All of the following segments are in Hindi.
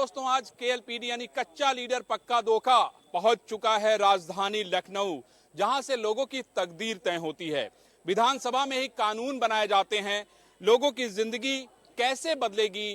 दोस्तों, आज केएलपीडी यानी कच्चा लीडर पक्का धोखा पहुंच चुका है राजधानी लखनऊ, जहां से लोगों की तकदीर तय होती है। विधानसभा में ही कानून बनाए जाते हैं। लोगों की जिंदगी कैसे बदलेगी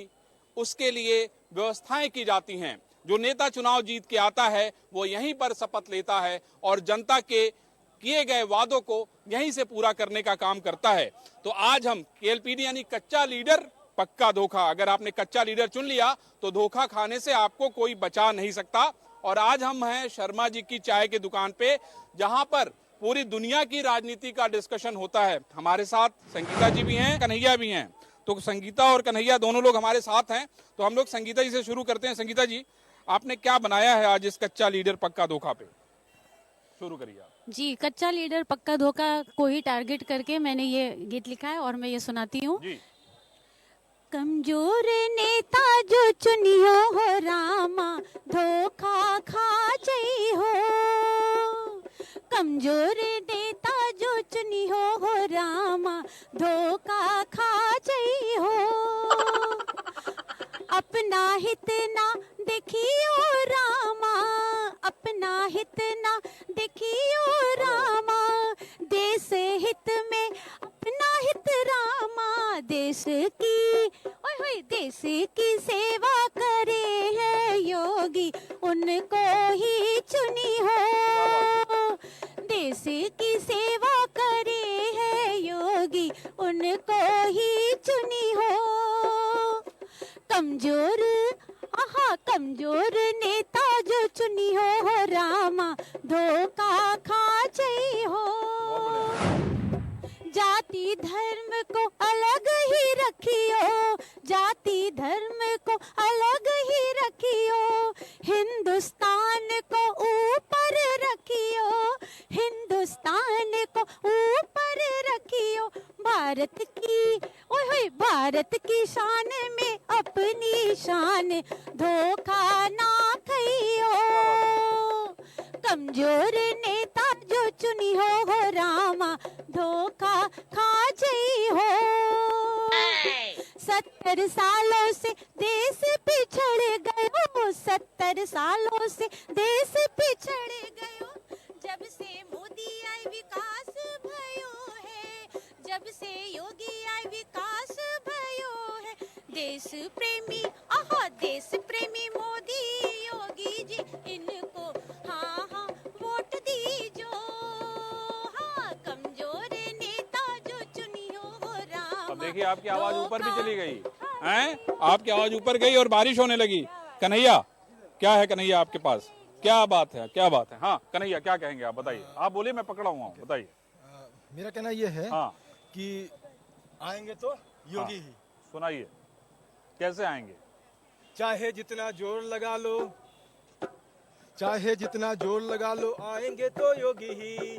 उसके लिए व्यवस्थाएं की जाती हैं। जो नेता चुनाव जीत के आता है वो यहीं पर शपथ लेता है और जनता के किए गए वादों को यहीं से पूरा करने का काम करता है। तो आज हम केएलपीडी यानी कच्चा लीडर पक्का धोखा, अगर आपने कच्चा लीडर चुन लिया तो धोखा खाने से आपको कोई बचा नहीं सकता। और आज हम हैं शर्मा जी की चाय की दुकान पे, जहां पर पूरी दुनिया की राजनीति का डिस्कशन होता है। हमारे साथ संगीता जी भी हैं, कन्हैया भी हैं। तो संगीता और कन्हैया दोनों लोग हमारे साथ हैं। तो हम लोग संगीता जी से शुरू करते हैं। संगीता जी, आपने क्या बनाया है आज इस कच्चा लीडर पक्का धोखा पे? शुरू करिए आप। जी, कच्चा लीडर पक्का धोखा को ही टारगेट करके मैंने ये गीत लिखा है और मैं ये सुनाती हूँ। कमजोर नेता जो चुनियो हो रामा, धोखा खा जाई हो। कमजोर नेता जो चुनियो हो रामा, धोखा खा जाई हो। अपना हित ना देखियो रामा, अपना हित ना देखियो रामा, देश हित में अपना हित रामा, देश की देश की सेवा करे है योगी, उनको ही चुनी हो। देश की सेवा करे है योगी, उनको ही चुनी हो। कमजोर कमजोर नेता जो चुनी हो रामा, धोखा खा जाई हो। जाति धर्म को अलग ही रखियो, जाति धर्म को अलग ही रखियो, हिंदुस्तान को ऊपर रखियो, हिंदुस्तान को ऊपर रखियो। भारत की भारत की शान में अपनी शान धोखा ना खइयो। कमजोर नेता जो चुनी हो रामा, धोखा खा जाई हो। 70 सालों से देश पिछड़ गयो, 70 सालों से देश पिछड़ गयो। जब से मोदी आई विकास भयो है, जब से योगी आई विकास भयो है। देश प्रेमी देश प्रेमी मोदी योगी जी, इनको हाँ हाँ वोट दीजो। हाँ, कमजोर नेता जो चुनियो हो रामा। अब देखिए आपकी आवाज ऊपर भी चली गई हैं? आपकी आवाज ऊपर गई और बारिश होने लगी। कन्हैया, क्या है कन्हैया आपके पास? क्या बात है, क्या बात है? हाँ कन्हैया, क्या कहेंगे आप? बताइए। आप बोलिए, मैं पकड़ा हुआ हूँ, बताइए। मेरा कहना ये है कि आएंगे तो योगी ही। सुनाइए, कैसे आएंगे? चाहे जितना जोर लगा लो, चाहे जितना जोर लगा लो, आएंगे तो योगी ही।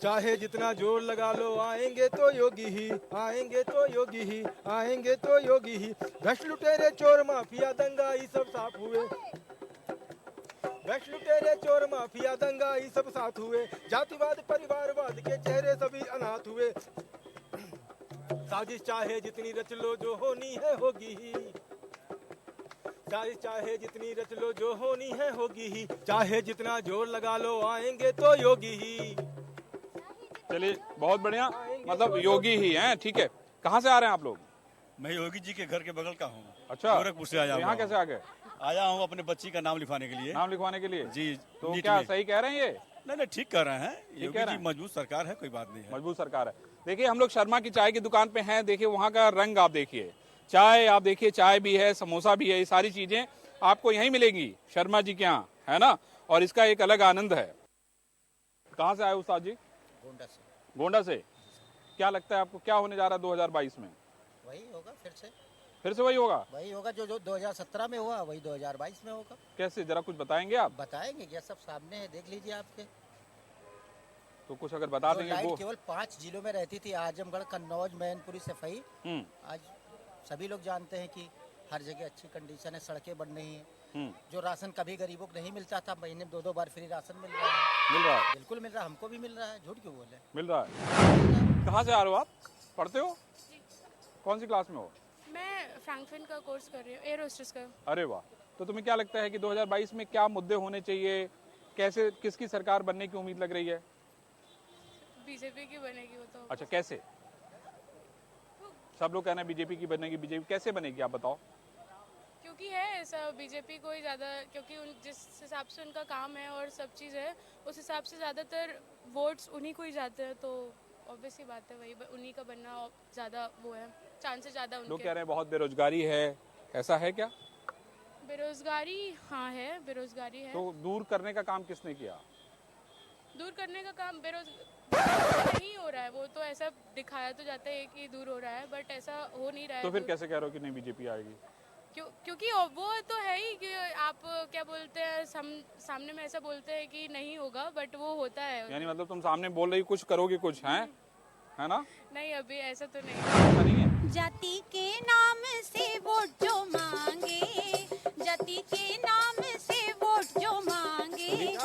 चाहे जितना जोर लगा लो, आएंगे तो योगी ही, आएंगे तो योगी ही, आएंगे तो योगी ही। भ्रष्ट लुटेरे चोर माफिया दंगाई सब साफ हुए, भ्रष्ट लुटेरे चोर माफिया दंगाई सब साथ हुए। जातिवाद परिवारवाद के चेहरे सभी अनाथ हुए। साजिश चाहे जितनी रच लो, जो होनी है होगी ही। साजिश चाहे जितनी रच लो, जो होनी है होगी ही। चाहे जितना जोर लगा लो, आएंगे तो योगी ही। चलिए, बहुत बढ़िया, मतलब योगी ही हैं। ठीक है, कहाँ से आ रहे हैं आप लोग? मैं योगी जी के घर के बगल का हूँ। अच्छा, गोरखपुर से आया हूँ। यहाँ कैसे आ गए? आया हूँ अपने बच्ची का नाम लिखवाने के लिए। नाम लिखवाने के लिए जी। तो क्या सही कह रहे हैं ये? नहीं, ठीक कर रहे हैं। योगी जी मजबूत सरकार है, कोई बात नहीं है। मजबूत सरकार है। देखिए, हम लोग शर्मा की चाय की दुकान पे हैं। देखिए वहाँ का रंग आप देखिए, चाय आप देखिए, चाय भी है, समोसा भी है, ये सारी चीजें आपको यहीं मिलेंगी शर्मा जी के यहाँ, है ना? और इसका एक अलग आनंद है। कहाँ से आए उस्ताद जी? गोंडा से। गोंडा से। क्या लगता है आपको, क्या होने जा रहा है 2022 में? वही होगा, फिर से वही होगा? वही होगा जो 2017 में हुआ, वही 2022 में होगा। कैसे, जरा कुछ बताएंगे आप? बताएंगे क्या, सब सामने है, देख लीजिए आपके। तो कुछ अगर बता देंगे। लाइट केवल 5 जिलों में रहती थी, आजमगढ़, कन्नौज, मैनपुरी, सफाई। आज सभी लोग जानते हैं कि हर जगह अच्छी कंडीशन है, सड़कें बन रही हैं। जो राशन कभी गरीबों को नहीं मिलता था, महीने में 2-2 बार फ्री राशन मिल रहा है। मिल रहा है? बिल्कुल मिल रहा है, हमको भी मिल रहा है, झूठ क्यों बोले। मिल रहा है। कहाँ से आ रहे हो आप? पढ़ते हो? कौन सी क्लास में हो? मैं फ्रैंकफर्ट का कोर्स कर रही हूँ, एयर होस्टेस का। अरे वाह, तो तुम्हें क्या लगता है कि 2022 में क्या मुद्दे होने चाहिए, कैसे किसकी सरकार बनने की उम्मीद लग रही है? बीजेपी की बनेगी वो तो। अच्छा, कैसे? सब लोग कहना है बीजेपी की बनेगी, बीजेपी कैसे बनेगी आप बताओ? क्योंकि है ऐसा, बीजेपी को ही ज़्यादा, क्योंकि जिस हिसाब से उनका काम है और सब चीज़ है उस हिसाब से ज़्यादातर वोट्स उन्हीं को ही जाते हैं, तो ऑब्वियस ही बात है वही उन्हीं का बनना ज़्यादा वो है, चांसेस ज़्यादा उनके। लोग कह रहे हैं बहुत बेरोजगारी है, ऐसा है क्या? बेरोजगारी हाँ है, बेरोजगारी है। तो दूर करने का काम किसने किया? दूर करने का काम बेरोजगारी नहीं हो रहा है, वो तो ऐसा दिखाया तो जाता है कि दूर हो रहा है, बट ऐसा हो नहीं रहा है। तो फिर कैसे कह रहे हो कि नहीं बीजेपी आएगी? क्योंकि वो तो है ही कि आप क्या बोलते हैं, सामने में ऐसा बोलते हैं कि नहीं होगा, बट वो होता है। यानी मतलब तुम सामने बोल रही कुछ करोगे कुछ, हैं? है ना? नहीं, अभी ऐसा तो नहीं। ऐसा नहीं है। जाति के नाम से वोट जो मांगे, जाति के नाम से वोट जो मांगे,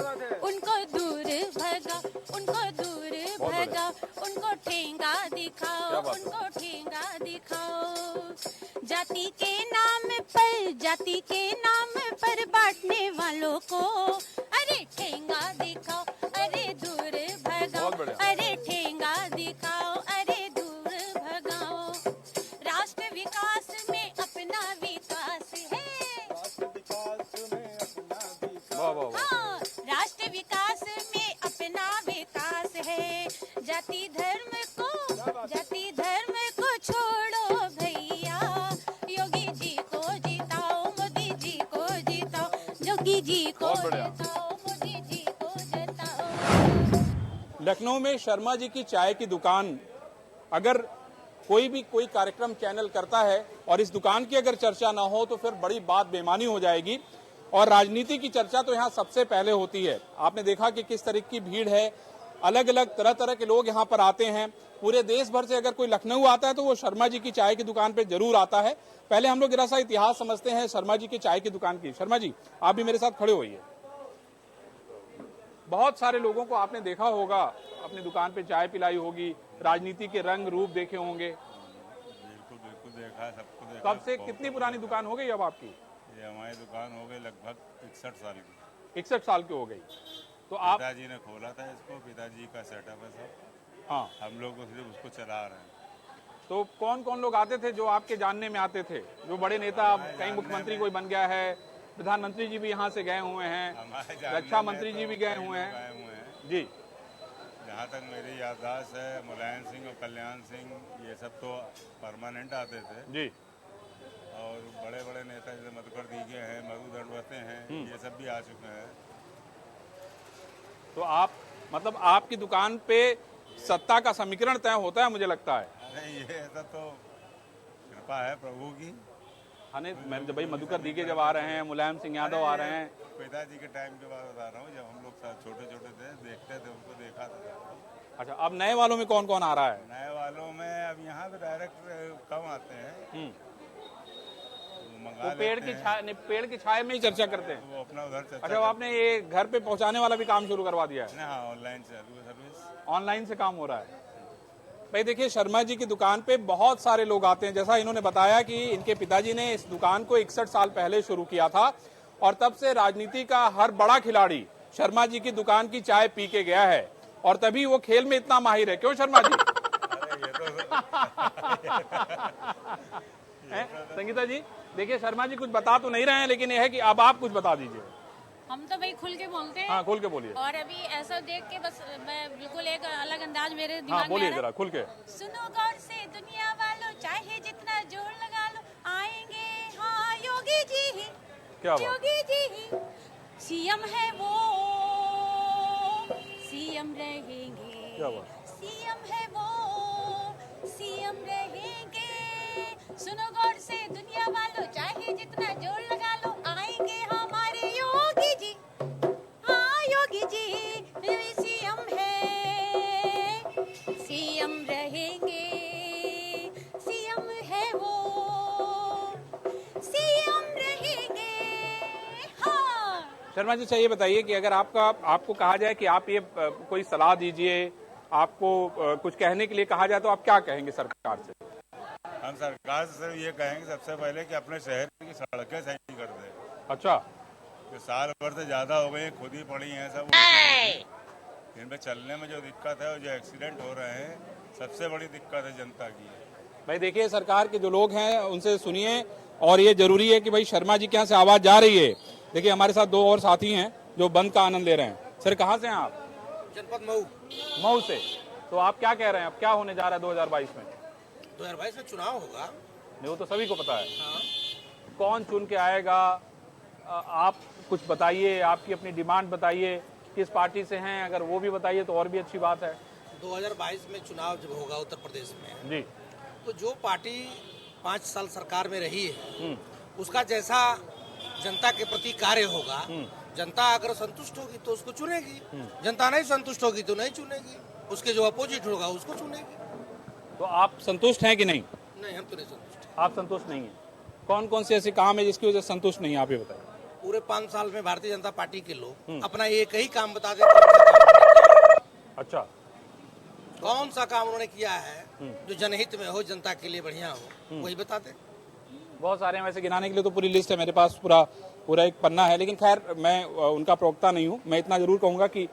उनको दूर भगा, उनको दूर भगा, उनको ठेंगा दिखाओ, उनको ठेंगा दिखाओ। जाति के नाम पर, जाति के नाम पर बांटने वालों को अरे ठेंगा दिखाओ, अरे दूर भगाओ, अरे ठेंगा दिखाओ, अरे दूर भगाओ। राष्ट्र विकास में अपना विकास है, वाह वाह वाह। हाँ, राष्ट्र विकास में अपना विकास है। जाति धर्म को छोड़ो भैया, योगी जी को जिताओ, मोदी जी को जिताओ, योगी जी को जिताओ, मोदी जी को जिताओ। लखनऊ में शर्मा जी की चाय की दुकान, अगर कोई कार्यक्रम चैनल करता है और इस दुकान की अगर चर्चा ना हो तो फिर बड़ी बात बेमानी हो जाएगी। और राजनीति की चर्चा तो यहाँ सबसे पहले होती है। आपने देखा कि किस तरह की भीड़ है, अलग अलग तरह के लोग यहाँ पर आते हैं। पूरे देश भर से अगर कोई लखनऊ आता है तो वो शर्मा जी की चाय की दुकान पे जरूर आता है। पहले हम लोग जरा सा इतिहास समझते हैं शर्मा जी की चाय की दुकान की। शर्मा जी, आप भी मेरे साथ खड़े होइए। बहुत सारे लोगों को आपने देखा होगा, अपनी दुकान पे चाय पिलाई होगी, राजनीति के रंग रूप देखे होंगे। बिल्कुल देखा है, सबको देखा। कब से कितनी पुरानी दुकान हो गई अब आपकी? ये हमारी दुकान हो गई लगभग 61 साल की। 61 साल की हो गई। तो आप पिताजी ने खोला था इसको, पिताजी का सेटअप है सब। हाँ, हम लोग सिर्फ उसको चला रहे हैं। तो कौन कौन लोग आते थे जो आपके जानने में आते थे? जो बड़े नेता, कहीं मुख्यमंत्री कोई बन गया है, प्रधानमंत्री जी भी यहाँ से गए हुए हैं, रक्षा मंत्री जी भी गए हुए हैं जी। जहाँ तक मेरी याददाश्त है, मुलायम सिंह और कल्याण सिंह ये सब तो परमानेंट आते थे जी। और बड़े बड़े नेता जैसे मधुकर दीगे हैं, मधु दंडवते हैं, ये सब भी आ चुके हैं। तो आप मतलब आपकी दुकान पे सत्ता का समीकरण तय होता है मुझे लगता है। नहीं, ये ऐसा तो कृपा है प्रभु की। हाँ नहीं, मैं जब भाई मधुकर दीगे जब आ रहे हैं, मुलायम सिंह यादव आ रहे हैं। पिताजी के टाइम के बाद बता रहा हूँ, जब हम लोग छोटे छोटे थे, देखते थे, उनको देखा था। अच्छा, अब नए वालों में कौन कौन आ रहा है? नए वालों में अब यहाँ पे डायरेक्ट कम आते हैं। तो पेड़ की छाया में ही चर्चा करते हैं। वो अपना उधर चर्चा। अच्छा, आपने ये घर पे पहुंचाने वाला भी काम शुरू करवा दिया है? हाँ, ऑनलाइन चालू है सर्विस। ऑनलाइन से काम हो रहा है। भाई देखिए, शर्मा जी की दुकान पे बहुत सारे लोग आते हैं। जैसा इन्होंने बताया कि इनके पिताजी ने इस दुकान को 61 साल पहले शुरू किया था और तब से राजनीति का हर बड़ा खिलाड़ी शर्मा जी की दुकान की चाय पी के गया है और तभी वो खेल में इतना माहिर है। क्यों शर्मा जी? संगीता जी, देखिए शर्मा जी कुछ बता तो नहीं रहे हैं, लेकिन यह है कि अब आप कुछ बता दीजिए। हम तो भाई खुल के बोलते हैं। हाँ, खुल के बोलिए। और अभी ऐसा देख के बस मैं बिल्कुल एक अलग अंदाज मेरे दिमाग हाँ, में बोलिए आ रहा जरा खुल के। है। सुनो गौर से दुनिया वालों, चाहे जितना जोर लगा लो, आएंगे हाँ योगी जी ही। क्या बात? योगी जी ही सीएम है वो, सीएम रहेंगे। क्या बात? सीएम है वो, सीएम रहेंगे। सुनो गौर से दुनिया वालों, चाहे जितना जोर लगा लो, आएंगे हमारे योगी जी। हाँ योगी जी सीएम है, सीएम रहेंगे। सीएम है वो, सीएम रहेंगे। हाँ शर्मा जी, चाहिए बताइए कि अगर आपको कहा जाए कि आप ये कोई सलाह दीजिए, आपको कुछ कहने के लिए कहा जाए तो आप क्या कहेंगे सरकार से? हम सरकार से सिर्फ ये कहेंगे सबसे पहले कि अपने शहर की सड़कें सही कर दे। अच्छा, जो साल भर से ज्यादा हो गई, खुद ही पड़ी हैं सब, इनमें चलने में जो दिक्कत है और जो एक्सीडेंट हो रहे हैं, सबसे बड़ी दिक्कत है जनता की। भाई देखिए, सरकार के जो लोग हैं उनसे सुनिए, और ये जरूरी है कि भाई शर्मा जी के यहाँ से आवाज जा रही है। देखिए हमारे साथ दो और साथी हैं जो बंद का आनंद ले रहे हैं। सर कहाँ से हैं आप? जनपद मऊ। मऊ से। तो आप क्या कह रहे हैं, अब क्या होने जा रहा है 2022 में? 2022 में चुनाव होगा। नहीं, वो तो सभी को पता है। हाँ। कौन चुन के आएगा, आप कुछ बताइए, आपकी अपनी डिमांड बताइए, किस पार्टी से हैं, अगर वो भी बताइए तो और भी अच्छी बात है। 2022 में चुनाव जब होगा उत्तर प्रदेश में, जी, तो जो पार्टी 5 साल सरकार में रही है उसका जैसा जनता के प्रति कार्य होगा, जनता अगर संतुष्ट होगी तो उसको चुनेगी, जनता नहीं संतुष्ट होगी तो नहीं चुनेगी, उसके जो अपोजिट होगा उसको चुनेगी। तो आप संतुष्ट हैं कि नहीं? नहीं, हम तो नहीं संतुष्ट। आप संतुष्ट नहीं हैं। कौन कौन से ऐसे काम है जिसकी वजह से संतुष्ट नहीं है, आप ये बताइए। पूरे 5 साल में भारतीय जनता पार्टी के लोग अपना एक ही काम बता देते। अच्छा, कौन सा काम उन्होंने किया है जो जनहित में हो, जनता के लिए बढ़िया हो, वही बताते। बहुत सारे हैं वैसे, गिनाने के लिए तो पूरी लिस्ट है मेरे पास, पूरा एक पन्ना है, लेकिन खैर मैं उनका प्रवक्ता नहीं हूँ। मैं इतना जरूर कहूंगा कि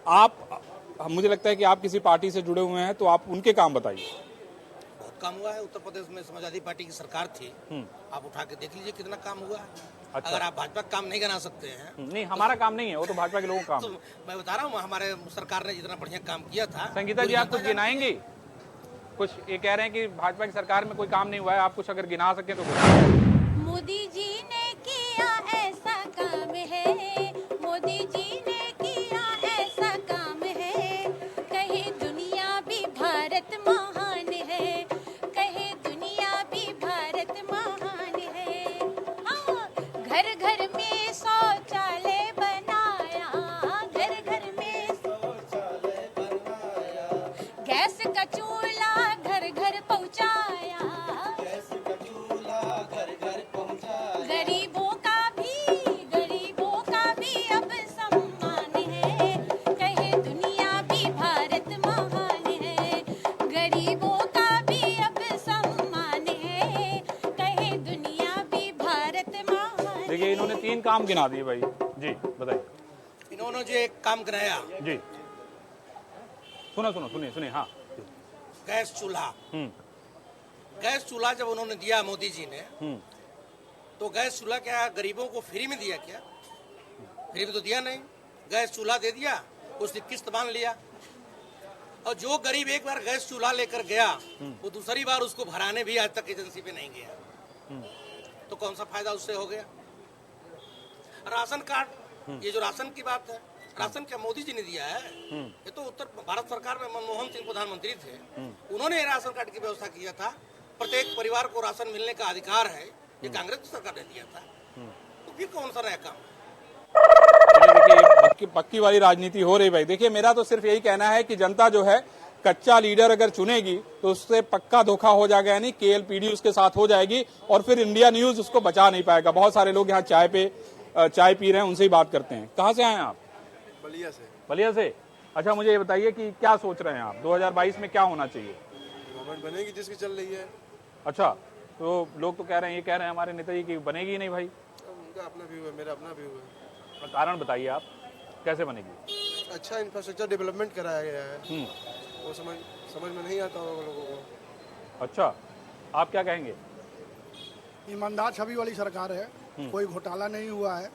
आप, मुझे लगता है कि आप किसी पार्टी से जुड़े हुए हैं, तो आप उनके काम बताइए। बहुत काम हुआ है उत्तर प्रदेश में, समाजवादी पार्टी की सरकार थी, आप उठा के देख लीजिए कितना काम हुआ है। अच्छा। अगर आप भाजपा का काम नहीं गिना सकते हैं, नहीं, हमारा काम नहीं है, वो तो भाजपा के लोगों का काम तो है। मैं बता रहा हूँ हमारे सरकार ने जितना बढ़िया काम किया था। संगीता जी, आप कुछ गिनाएंगी? कुछ ये कह रहे हैं कि भाजपा की सरकार में कोई काम नहीं हुआ है, आप कुछ अगर गिना सके तो मोदी जी ने किया ऐसा काम है, मोदी जी ने किया ऐसा काम है, कहे दुनिया भी भारत महान है, कहे दुनिया भी भारत महान है। हाँ, घर घर में शौचालय बनाया, घर घर में शौचालय बनाया, गैस का चूल्हा घर घर पहुँचाया, गैस का चूल्हा घर घर पहुँचाया, गरीबों का भी अब सम्मान है, कहे दुनिया भी भारत महान है, गरीबों का भी अब सम्मान है, कहे दुनिया भी भारत महान है। देखिए, इन्होंने 3 काम गिना दिए भाई जी, बताइए। इन्होंने जो एक काम गिनाया, जी, सुनिए। हाँ, गैस चूल्हा। गैस चूल्हा जब उन्होंने दिया मोदी जी ने, तो गैस चूल्हा क्या गरीबों को फ्री में दिया क्या? फ्री में तो दिया नहीं। गैस चूल्हा दे दिया, उसने किस्त बांध लिया, और जो गरीब एक बार गैस चूल्हा लेकर गया वो दूसरी बार उसको भराने भी आज तक एजेंसी पे नहीं गया। तो कौन सा फायदा उससे हो गया? राशन कार्ड, ये जो राशन की बात है, राशन क्या मोदी जी ने दिया है? ये तो उत्तर भारत सरकार में मनमोहन सिंह प्रधानमंत्री थे, उन्होंने राशन कार्ड की व्यवस्था किया था। प्रत्येक परिवार को राशन मिलने का अधिकार है, ये कांग्रेस की सरकार ने दिया था। तो फिर कौन सा नया काम? देखिए, पक्की वाली राजनीति हो रही भाई। देखिए, मेरा तो सिर्फ यही कहना है कि जनता जो है, कच्चा लीडर अगर चुनेगी तो उससे पक्का धोखा हो जाएगा, यानी केएलपीडी उसके साथ हो जाएगी, और फिर इंडिया न्यूज उसको बचा नहीं पाएगा। बहुत सारे लोग यहाँ चाय पी रहे हैं, उनसे ही बात करते हैं। कहाँ से आए हैं आप? बलिया से। अच्छा, मुझे ये बताइए कि क्या सोच रहे हैं आप, 2022 में क्या होना चाहिए? गवर्नमेंट बनेगी जिसकी चल रही है। अच्छा, तो लोग तो कह रहे हैं, ये कह रहे हैं हमारे नेता जी की बनेगी ही नहीं भाई। उनका अपना व्यू है, मेरा अपना व्यू है। कारण बताइए आप, कैसे बनेगी? अच्छा इंफ्रास्ट्रक्चर डेवलपमेंट कराया गया है, वो समझ में नहीं आता होगा लोगों को। अच्छा, आप क्या कहेंगे? ईमानदार छवि वाली सरकार है, कोई घोटाला नहीं हुआ है,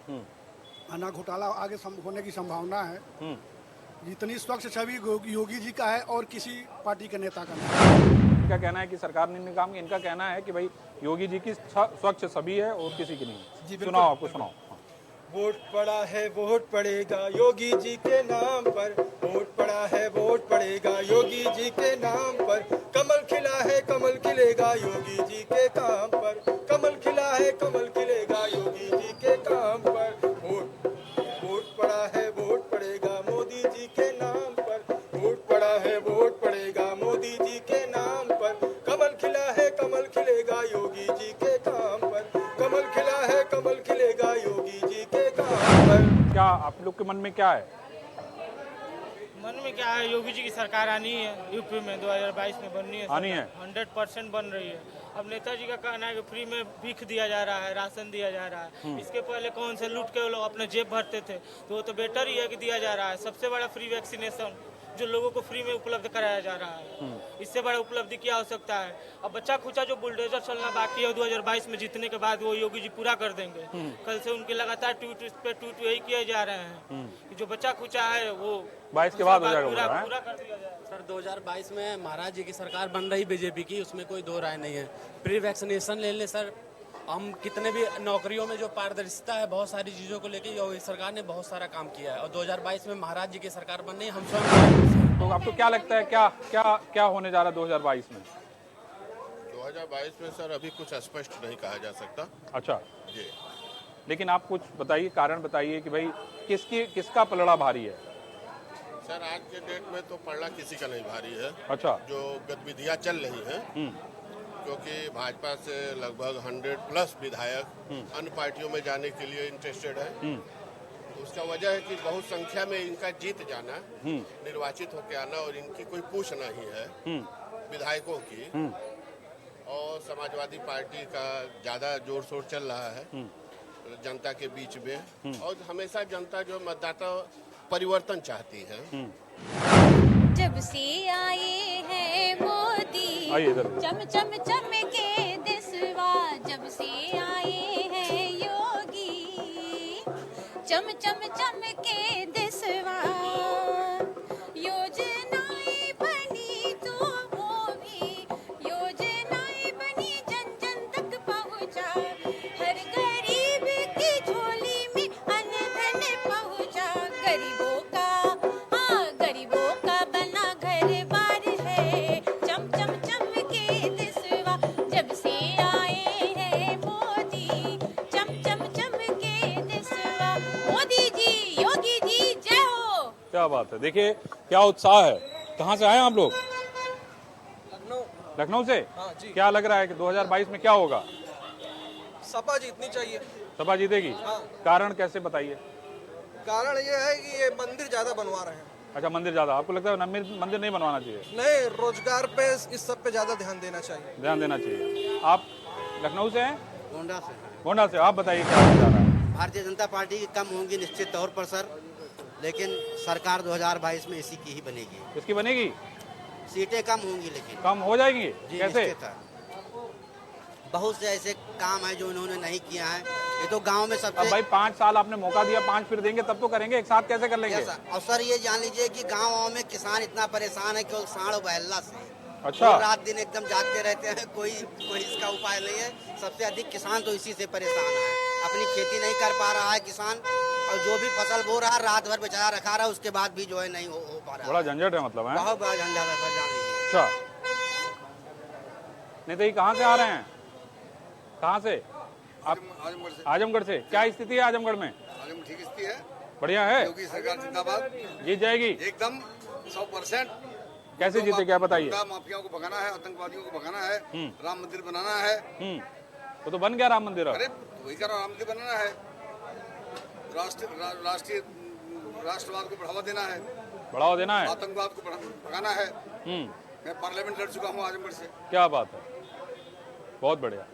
ना घोटाला आगे होने की संभावना है। जितनी स्वच्छ छवि योगी जी का है और किसी पार्टी के नेता का नहीं। इनका कहना है कि सरकार ने काम किया, इनका कहना है कि भाई योगी जी की स्वच्छ छवि है और किसी की नहीं। सुनाओ, आपको सुनाओ। वोट पड़ा है वोट पड़ेगा योगी जी के नाम पर, वोट पड़ा है वोट पड़ेगा योगी जी के नाम पर, कमल खिला है कमल खिलेगा योगी जी के काम पर, कमल खिला है कमल खिलेगा योगी जी के काम पर, वोट पड़ा है वोट पड़ेगा मोदी जी के नाम पर, वोट पड़ा है वोट पड़ेगा मोदी जी के नाम पर, कमल खिला है कमल खिलेगा योगी जी के काम पर, कमल खिला है कमल खिलेगा योगी जी के काम पर। क्या आप लोग के मन में क्या है? मन में क्या है, योगी जी की सरकार आनी है, यूपी में 2022 में बननी है, आनी है, 100% बन रही है। अब नेताजी का कहना है कि फ्री में भीख दिया जा रहा है, राशन दिया जा रहा है। इसके पहले कौन से लूट के वो लोग अपने जेब भरते थे, तो वो तो बेटर ही है कि दिया जा रहा है। सबसे बड़ा फ्री वैक्सीनेशन जो लोगों को फ्री में उपलब्ध कराया जा रहा है, इससे बड़ा उपलब्धि क्या हो सकता है। अब बच्चा खुचा जो बुलडोजर चलना बाकी है 2022 में जीतने के बाद वो योगी जी पूरा कर देंगे। कल से उनके लगातार ट्वीट पे ट्वीट यही किए जा रहे हैं कि जो बच्चा खुचा है वो 22 के बाद हो जाएगा पूरा पूरा, पूरा कर दिया जाए। सर 2022 में महाराज जी की सरकार बन रही बीजेपी की, उसमें कोई दो राय नहीं है। प्री वैक्सीनेशन ले लें सर, हम कितने भी नौकरियों में जो पारदर्शिता है, बहुत सारी चीज़ों को लेके योगी सरकार ने बहुत सारा काम किया है। और 2022 में महाराज जी की सरकार बन रही है, हम स्वयं। तो आपको क्या लगता है क्या क्या क्या होने जा रहा है 2022 में? 2022 में सर अभी कुछ स्पष्ट नहीं कहा जा सकता। अच्छा जी, लेकिन आप कुछ बताइए, कारण बताइए कि भाई किसका पलड़ा भारी है? सर आज के डेट में तो पलड़ा किसी का नहीं भारी है। अच्छा, जो गतिविधियां चल रही हैं, क्योंकि भाजपा से लगभग 100+ विधायक अन्य पार्टियों में जाने के लिए इंटरेस्टेड है। उसका वजह है कि बहुत संख्या में इनका जीत जाना, निर्वाचित होकर आना, और इनकी कोई पूछ नहीं है विधायकों की। और समाजवादी पार्टी का ज्यादा जोर शोर चल रहा है जनता के बीच में, और हमेशा जनता जो मतदाता परिवर्तन चाहती है। जब से आए हैं मोदी, आइए इधर। चम चम चमके देशवा, जब से आए हैं योगी, चम चम चमके देशवा। योजनाएं बनी तो वो भी योजनाएं बनी, जन जन तक पहुंचा। हर गरीब की झोली में अन्न धन पहुंचा। गरीबों का, हाँ गरीबों का बना घर बार है, चम चम चमके देशवा। जब से आए हैं मोदी, चम चम चमके देशवा। मोदी जी, योगी जी, जय हो। क्या बात है, देखिए क्या उत्साह है। कहाँ से आए आप लोग? लखनऊ से। हाँ जी। क्या लग रहा है कि 2022 में क्या होगा? सपा जीतनी चाहिए। सपा जीतेगी? हाँ। कारण कैसे बताइए? कारण ये है कि ये मंदिर ज्यादा बनवा रहे हैं। अच्छा, मंदिर ज्यादा, आपको लगता है मंदिर नहीं बनवाना चाहिए? नहीं, रोजगार पे इस सब पे ज्यादा ध्यान देना चाहिए। ध्यान देना चाहिए। आप लखनऊ से हैं? गोंडा से। गोंडा से। आप बताइए क्या होने जा रहा है? भारतीय जनता पार्टी की कम होंगी निश्चित तौर पर सर, लेकिन सरकार 2022 में इसी की ही बनेगी। किसकी बनेगी? सीटें कम होंगी लेकिन कम हो जाएंगी? जी, कैसे? निश्चित है। बहुत से ऐसे काम है जो उन्होंने नहीं किया है। ये तो गांव में अब सबसे भाई 5 साल आपने मौका दिया, 5 फिर देंगे तब तो करेंगे, एक साथ कैसे कर लेंगे? यस, और सर ये जान लीजिए कि गाँव में किसान इतना परेशान है केवल सांड बहल्ला से। अच्छा। वो रात दिन एकदम जागते रहते हैं, कोई इसका उपाय नहीं है। सबसे अधिक किसान तो इसी से परेशान है। अपनी खेती नहीं कर पा रहा है किसान, और जो भी फसल बो रहा है रात भर बेचारा रखा रहा है, उसके बाद भी जो है नहीं हो पा रहा। बड़ा झंझट है मतलब है? बहुत बड़ा झंझट है सर, जान लीजिए। अच्छा, नहीं तो ये कहाँ से आ रहे हैं? कहाँ से आप? आजमगढ़ से। आजमगढ़ से। क्या स्थिति है आजमगढ़ में? आजमगढ़ ठीक स्थिति है, बढ़िया है, योगी सरकार जिंदाबाद, जीत जाएगी एकदम 100%। कैसे जीते, क्या बताइए? माफियाओं को भगाना है, आतंकवादियों को भगाना है, राम मंदिर बनाना है। तो बन गया राम मंदिर। अरे वही का राम मंदिर बनाना है, राष्ट्रवाद को बढ़ावा देना है, आतंकवाद को भगाना है। मैं पार्लियामेंट लड़ चुका हूँ आजमगढ़ से। क्या बात है, बहुत बढ़िया।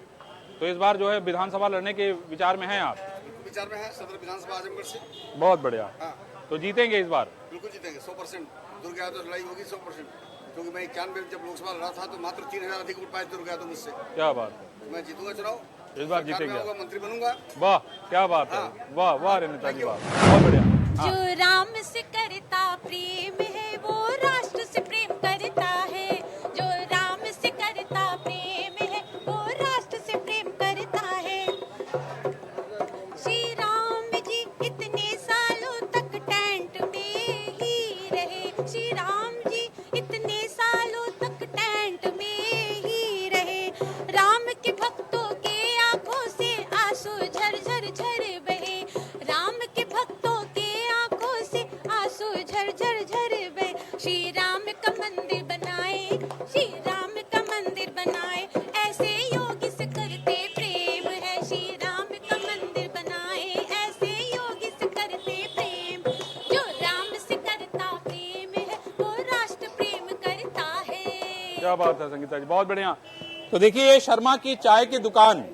तो इस बार जो है विधानसभा लड़ने के विचार में हैं आप? विचार में है, सदर विधानसभा आजमगढ़ से। बहुत बढ़िया। हाँ। तो जीतेंगे इस बार? बिल्कुल जीतेंगे 100%। दुर्ग यादव लड़ाई होगी 100%, क्योंकि मैं 91 जब लोकसभा लड़ा था तो मात्र 3000 अधिक वोट पाए दुर्ग यादव मुझसे। क्या बात है, मैं जीतूंगा चुनाव, इस बार जीतेंगे, मंत्री बनूंगा। वाह क्या बात है, वाह वाह रेणुका जी, वाह, बहुत बढ़िया। जो राम से करता प्रेम है वो राष्ट्र से प्रेम करता है। जो राम से करता प्रेम है वो राष्ट्र से प्रेम करता है। श्री राम जी इतने सालों तक टेंट में ही रहे। श्री राम जी इतने सालों तक टेंट में ही रहे। राम के भक्तों के आंखों से आंसू झर झर झर बहे। राम के भक्तों के आंखों से आंसू झर झर झर बहे। श्री राम का मंदिर बनाए, श्री राम का मंदिर बनाए, ऐसे योगी से करते प्रेम है। श्री राम का मंदिर बनाए, ऐसे योगी से करते प्रेम। जो राम से करता प्रेम है वो राष्ट्र प्रेम करता है। क्या बात है संगीता जी, बहुत बढ़िया। तो देखिए ये शर्मा की चाय की दुकान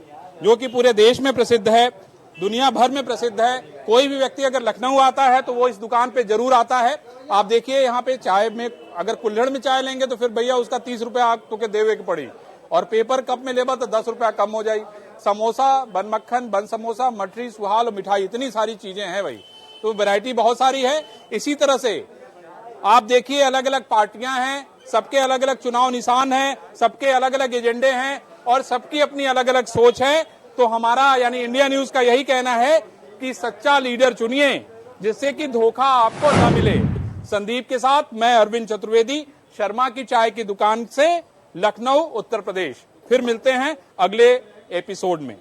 जो कि पूरे देश में प्रसिद्ध है, दुनिया भर में प्रसिद्ध है। कोई भी व्यक्ति अगर लखनऊ आता है तो वो इस दुकान पे जरूर आता है। आप देखिए यहाँ पे चाय में अगर कुल्हड़ में चाय लेंगे तो फिर भैया उसका 30 रुपया आपको के देवे की पड़ी, और पेपर कप में लेबा तो 10 रुपया कम हो जाए। समोसा, बन मक्खन, बन समोसा, मठरी, सुहाल और मिठाई, इतनी सारी चीजें हैं भाई, तो वैरायटी बहुत सारी है। इसी तरह से आप देखिए अलग अलग पार्टियां हैं, सबके अलग अलग चुनाव निशान हैं, सबके अलग अलग एजेंडे हैं और सबकी अपनी अलग अलग सोच है। तो हमारा यानी इंडिया न्यूज का यही कहना है कि सच्चा लीडर चुनिए जिससे कि धोखा आपको न मिले। संदीप के साथ मैं अरविंद चतुर्वेदी, शर्मा की चाय की दुकान से, लखनऊ, उत्तर प्रदेश। फिर मिलते हैं अगले एपिसोड में।